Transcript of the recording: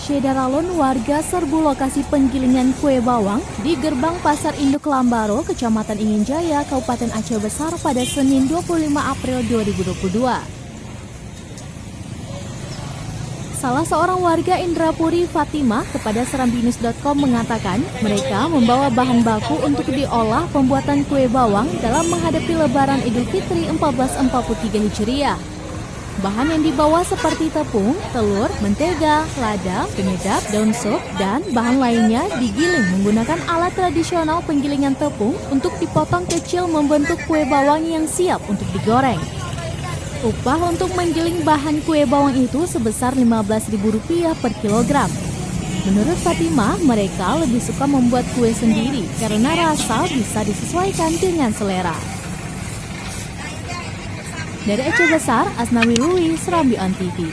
Syedaralun, warga serbu lokasi penggilingan kue bawang di gerbang Pasar Induk Lambaro, Kecamatan Inginjaya, Kabupaten Aceh Besar pada Senin 25 April 2022. Salah seorang warga Indrapuri, Fatimah, kepada serambinus.com mengatakan mereka membawa bahan baku untuk diolah pembuatan kue bawang dalam menghadapi Lebaran Idul Fitri 1443 Hijriah. Bahan yang dibawa seperti tepung, telur, mentega, lada, penyedap, daun sup, dan bahan lainnya digiling menggunakan alat tradisional penggilingan tepung untuk dipotong kecil membentuk kue bawang yang siap untuk digoreng. Upah untuk menggiling bahan kue bawang itu sebesar Rp15.000 per kilogram. Menurut Fatimah, mereka lebih suka membuat kue sendiri karena rasa bisa disesuaikan dengan selera. Dari Aceh Besar, Asnawi Lui, Serambi On TV.